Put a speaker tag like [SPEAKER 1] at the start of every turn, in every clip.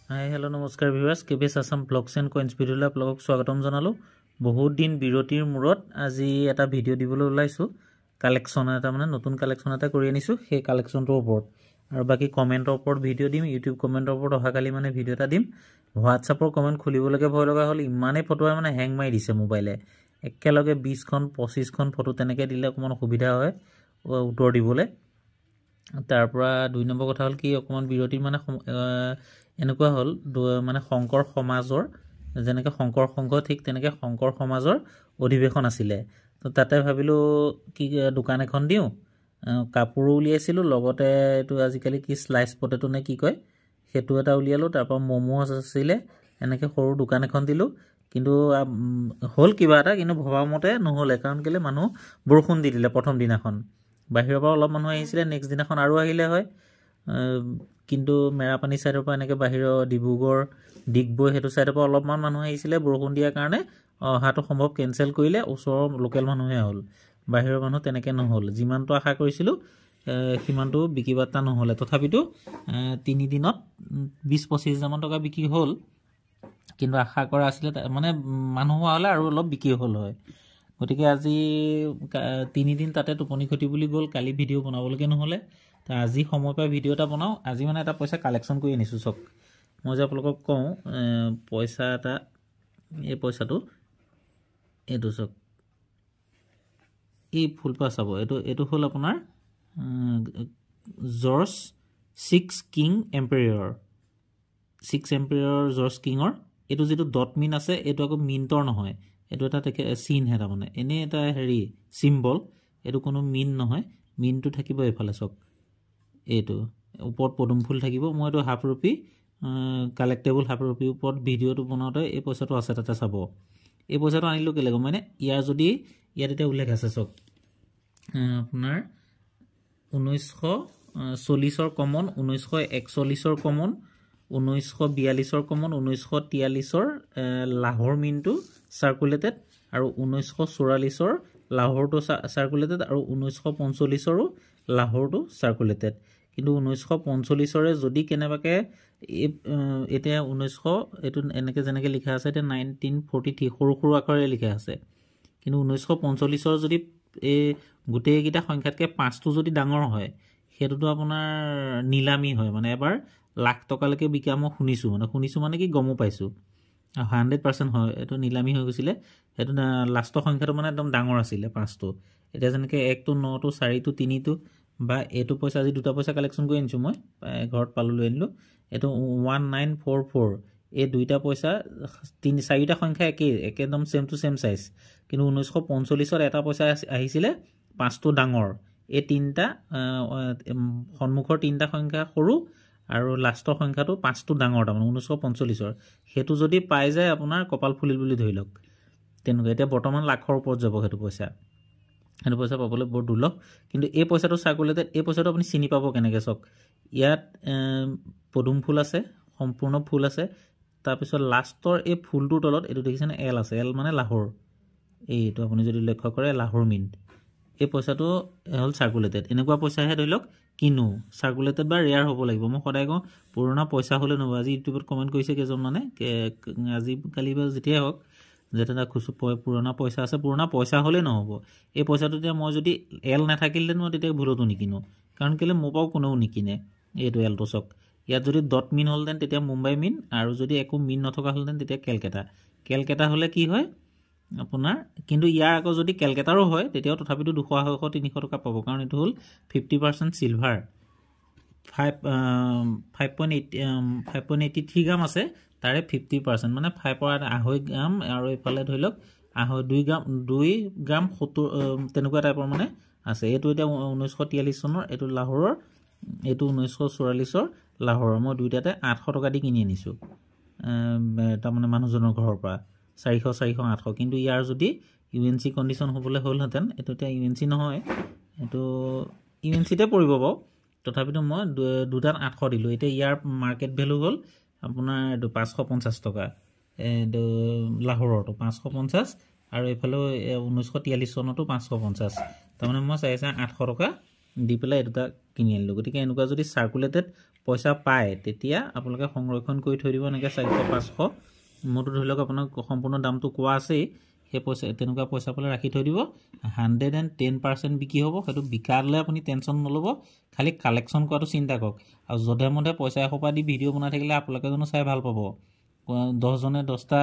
[SPEAKER 1] Hi hello' নমস্কাৰ viewers কেবিএছ Assam blogs and কইন্স ভিডিঅ'লৈ আপোনালোকক স্বাগতম জনালোঁ। বহুত দিন বিৰতিৰ মূৰত আজি এটা ভিডিঅ' দিবলৈ ওলাইছোঁ। কালেকশ্যন এটা নতুন কালেকশ্যন এটা কৰি আনিছোঁ, সেই কালেকশ্যনটোৰ ওপৰত আৰু বাকী কমেণ্টৰ ওপৰত ভিডিঅ' দিম। ইউটিউব কমেণ্টৰ ওপৰত অহাকালি ভিডিঅ' এটা দিম। হোৱাটছআপৰ কমেণ্ট খুলিবলৈকে ভয় লগা হ'ল, ইমানেই ফটোৱে হেং মাৰি দিছে মোবাইলে। একেলগে 20খন 25খন ফটো তেনেকৈ দিলে অকণমান অসুবিধা হয় উত্তৰ দিবলৈ। তাৰ পৰা 2 নম্বৰ কথা হ'ল কি, অকণমান বিৰতিৰ এনেকুৱা হ'ল শংকৰ সমাজৰ যেনেকৈ শংকৰ সংঘ ঠিক তেনেকৈ শংকৰ সমাজৰ অধিৱেশন আছিলে। তো তাতে ভাবিলোঁ কি দোকান এখন দিওঁ, কাপোৰো উলিয়াইছিলোঁ, লগতে এইটো আজিকালি কি স্লাইচ পটেটো নে কি কয় সেইটো এটা উলিয়ালোঁ। তাৰপৰা ম'মো আছিলে, এনেকৈ সৰু দোকান এখন দিলোঁ। কিন্তু হ'ল কিবা এটা, কিন্তু ভবা মতে নহ'লে। কাৰণ কেলৈ মানুহ বৰষুণ দি দিলে প্ৰথম দিনাখন। বাহিৰৰ পৰা অলপ মানুহ আহিছিলে, নেক্সট দিনাখন আৰু আহিলে হয়। কিন্তু মেৰাপানী ছাইডৰ পৰা এনেকৈ বাহিৰৰ ডিব্ৰুগড় ডিগবৈ সেইটো ছাইডৰ পৰা অলপমান মানুহ আহিছিলে, বৰষুণ দিয়াৰ কাৰণে অহাটো সম্ভৱ কেঞ্চেল কৰিলে। ওচৰৰ লোকেল মানুহে হ'ল, বাহিৰৰ মানুহ তেনেকৈ নহ'ল। যিমানটো আশা কৰিছিলোঁ সিমানটো বিক্ৰী বাৰ্তা নহ'লে। তথাপিতো 3 দিনত 20-25 হাজাৰমান টকা বিক্ৰী হ'ল। কিন্তু আশা কৰা আছিলে মানুহ হোৱা হ'লে আৰু অলপ বিক্ৰী হ'ল হয়। গতিকে আজি 3 দিন তাতে টোপনি ক্ষতি বুলি গ'ল, কালি ভিডিঅ' বনাবলৈকে নহ'লে। আজি সময় পাই ভিডিঅ' এটা বনাওঁ। আজি এটা পইচা কালেকশ্যন কৰি আনিছোঁ। চাওক, মই যে আপোনালোকক কওঁ পইচা এটা, এই পইচাটো এইটো চাওক, এই ফুলপাহ চাব, এইটো হ'ল আপোনাৰ জৰ্জ 6 কিং এম্পেৰিয়ৰ, 6 এম্পেৰিয়ৰ জৰ্জ কিঙৰ। এইটো যিটো ডট মিন আছে, এইটো আকৌ মিণ্টৰ নহয়, এইটো এটা চিনহে, এনেই এটা চিম্বল। এইটো কোনো মিন নহয়, মিনটো থাকিব এইফালে চাওক, এইটো ওপৰত পদুম ফুল থাকিব। মই এইটো হাফ ৰুপি কালেক্টেবল হাফ ৰুপিৰ ওপৰত ভিডিঅ'টো বনাওঁতে এই পইচাটো আছে, তাতে চাব। এই পইচাটো আনিলোঁ কেলৈ গম পাইনে? ইয়াত এতিয়া উল্লেখ আছে চাওক, আপোনাৰ 1940ৰ common, 1941ৰ common, 1942ৰ common, 1943ৰ Lahore মিনটো circulated, আৰু 1944ৰ লাহোৰটো চাৰ্কুলেটেড, আৰু 1945ৰো লাহোৰটো চাৰ্কুলেটেড। কিন্তু 1945ৰে যদি কেনেবাকৈ এতিয়া এইটো এনেকৈ যেনেকৈ লিখা আছে, এতিয়া 1943 সৰু সৰু আখৰেৰে লিখা আছে। কিন্তু 1945ৰ যদি এই গোটেইকেইটা সংখ্যাতকৈ 5টো যদি ডাঙৰ হয়, সেইটোতো আপোনাৰ নিলামী হয়। এবাৰ লাখ টকালৈকে বিকা মই শুনিছোঁ কি গমো পাইছোঁ। 100% হয়, এইটো নিলামী হৈ গৈছিলে। সেইটো লাষ্টৰ সংখ্যাটো একদম ডাঙৰ আছিলে 5টো। এতিয়া যেনেকৈ 1টো 9টো 4টো 3টো, বা এইটো পইচা আজি 2টা পইচা কালেকশ্যন কৰি আনিছোঁ, মই ঘৰত পালোঁ লৈ আনিলোঁ। এইটো 1944, এই 2টা পইচা 4টা সংখ্যা একদম ছেম টু ছেম চাইজ। কিন্তু 1945ত এটা পইচা আহিছিলে 5টো ডাঙৰ। এই 3টা সন্মুখৰ 3টা সংখ্যা সৰু, আৰু লাষ্টৰ সংখ্যাটো 5টো ডাঙৰ, 1945ৰ। সেইটো যদি পাই যায় আপোনাৰ কপাল ফুলিল বুলি ধৰি লওক। তেনেকুৱা এতিয়া বৰ্তমান লাখৰ ওপৰত যাব সেইটো পইচা পাবলৈ বৰ দুৰ্লভ। কিন্তু এই পইচাটো চাৰ্কুলেটেড, এই পইচাটো আপুনি চিনি পাব কেনেকৈ চাওক। ইয়াত পদুম ফুল আছে, সম্পূৰ্ণ ফুল আছে। তাৰপিছত লাষ্টৰ এই ফুলটোৰ তলত এইটো দেখিছেনে এল আছে, এল মানে লাহোৰ। এইটো আপুনি যদি লক্ষ্য কৰে লাহোৰ মিণ্ট। এই পইচাটো হ'ল চাৰ্কুলেটেড। এনেকুৱা পইচাহে ধৰি লওক কিনো, চাৰ্কুলেটেড বা ৰেয়াৰ হ'ব লাগিব। মই সদায় কওঁ পুৰণা পইচা হ'লে নহ'ব। আজি ইউটিউবত কমেণ্ট কৰিছে কেইজনমানে, আজিকালি বা যেতিয়াই হওক, যেতিয়া পুৰণা পইচা আছে, পুৰণা পইচা হ'লেই নহ'ব। এই পইচাটো এতিয়া মই যদি এল নাথাকিলেহেঁতেন মই তেতিয়া ভুলতো নিকিনো। কাৰণ কেলৈ মোৰ পৰাও কোনেও নিকিনে। এইটো এলটো চাওক, ইয়াত যদি ডট মিন হ'লহেঁতেন তেতিয়া মুম্বাই মিন, আৰু যদি একো মিন নথকা হ'লহেঁতেন তেতিয়া কেলকাটা হ'লে কি হয় আপোনাৰ। কিন্তু ইয়াৰ আকৌ যদি কেলকাটাৰো হয় তেতিয়াও তথাপিতো 200-300 টকা পাব। কাৰণ এইটো হ'ল 50% চিলভাৰ, 5.83 গ্ৰাম আছে, তাৰে 50% 5.2 গ্ৰাম, আৰু এইফালে ধৰি লওক 2 গ্ৰাম 70 তেনেকুৱা টাইপৰ আছে। এইটো এতিয়া 1943 চনৰ, এইটো লাহোৰৰ, এইটো 1944ৰ লাহোৰৰ। মই দুইটাতে 800 টকা দি কিনি আনিছোঁ মানুহজনৰ ঘৰৰ পৰা, 400, 800। কিন্তু ইয়াৰ যদি UNC কণ্ডিশ্যন হ'বলৈ হ'লহেঁতেন, এইটো এতিয়া UNC নহয়, এইটো UNCতে পৰিব বাৰু। তথাপিতো মই দুটাত 800 দিলোঁ। এতিয়া ইয়াৰ মাৰ্কেট ভেলু হ'ল আপোনাৰ এইটো 550 টকা, এইটো লাহোৰৰটো 550, আৰু এইফালেও 1943 চনতো 550। মই চাই 800 টকা দি পেলাই এই দুটা কিনি আনিলোঁ গতিকে এনেকুৱা যদি চাৰ্কুলেটেড পইচা পায় তেতিয়া আপোনালোকে সংৰক্ষণ কৰি থৈ দিব এনেকৈ 400-500 মোৰতো ধৰি লওক আপোনাক সম্পূৰ্ণ দামটো কোৱা আছেই সেই পইচা তেনেকুৱা পইচা পালে ৰাখি থৈ দিব 110% বিক্ৰী হ'ব সেইটো বিকালে আপুনি টেনশ্যন নল'ব খালি কালেকশ্যন কৰাটো চিন্তা কৰক আৰু যধে মধে পইচা এসোপা দি ভিডিঅ' বনাই থাকিলে আপোনালোকে জানো চাই ভাল পাব 10জনে 10টা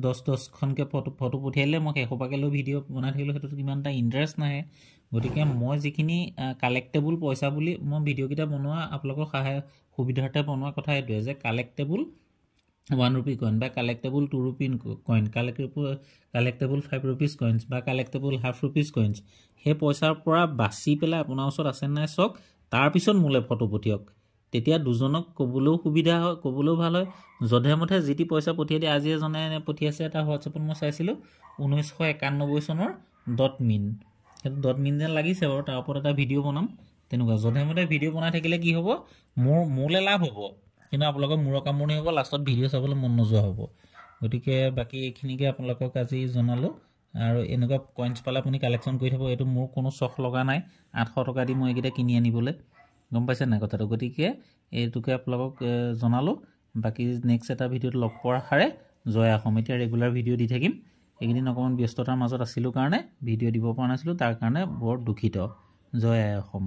[SPEAKER 1] 10খনকৈ ফটো পঠিয়াইলে মই সেইসোপাকে লৈ ভিডিঅ' বনাই থাকিলে সেইটোত কিমান এটা ইণ্টাৰেষ্ট নাহে গতিকে মই যিখিনি কালেক্টেবল পইচা বুলি মই ভিডিঅ'কেইটা বনোৱা আপোনালোকৰ সুবিধাৰ্থে বনোৱা কথা এইটোৱে যে কালেক্টেবল 1 rupee coin বা collectible 2 rupee coin collectible 5 rupees coins বা কালেক্টেবল half rupees coins সেই পইচাৰ পৰা বাছি পেলাই আপোনাৰ ওচৰত আছে নাই চাওক তাৰপিছত মোলে ফটো পঠিয়াওক তেতিয়া দুজনক ক'বলৈও সুবিধা হয় ক'বলৈও ভাল হয় যধে মধে যিটি পইচা পঠিয়াই দিয়ে আজি এজনে পঠিয়াইছে এটা হোৱাটছএপত মই চাইছিলোঁ 1991 চনৰ .min সেইটো .min যেন লাগিছে বাৰু তাৰ ওপৰত এটা ভিডিঅ' বনাম তেনেকুৱা যধে মধে ভিডিঅ' বনাই থাকিলে কি হ'ব মোলে লাভ হ'ব কিন্তু আপোনালোকৰ মূৰৰ কামনি হ'ব লাষ্টত ভিডিঅ' চাবলৈ মন নোযোৱা হ'ব গতিকে বাকী এইখিনিকে আপোনালোকক আজি জনালোঁ আৰু এনেকুৱা কইনছ পালে আপুনি কালেকশ্যন কৰি থ'ব এইটো মোৰ কোনো চখ লগা নাই 800 টকা দি মই এইকেইটা কিনি আনিবলৈ গম পাইছে নাই কথাটো গতিকে এইটোকে আপোনালোকক জনালোঁ বাকী নেক্সট এটা ভিডিঅ'ত লগ পোৱাৰ আশাৰে জয় অসম এতিয়া ৰেগুলাৰ ভিডিঅ' দি থাকিম এইকেইদিন অকণমান ব্যস্ততাৰ মাজত আছিলোঁ কাৰণে ভিডিঅ' দিব পৰা নাছিলোঁ তাৰ কাৰণে বৰ দুখিত জয় অসম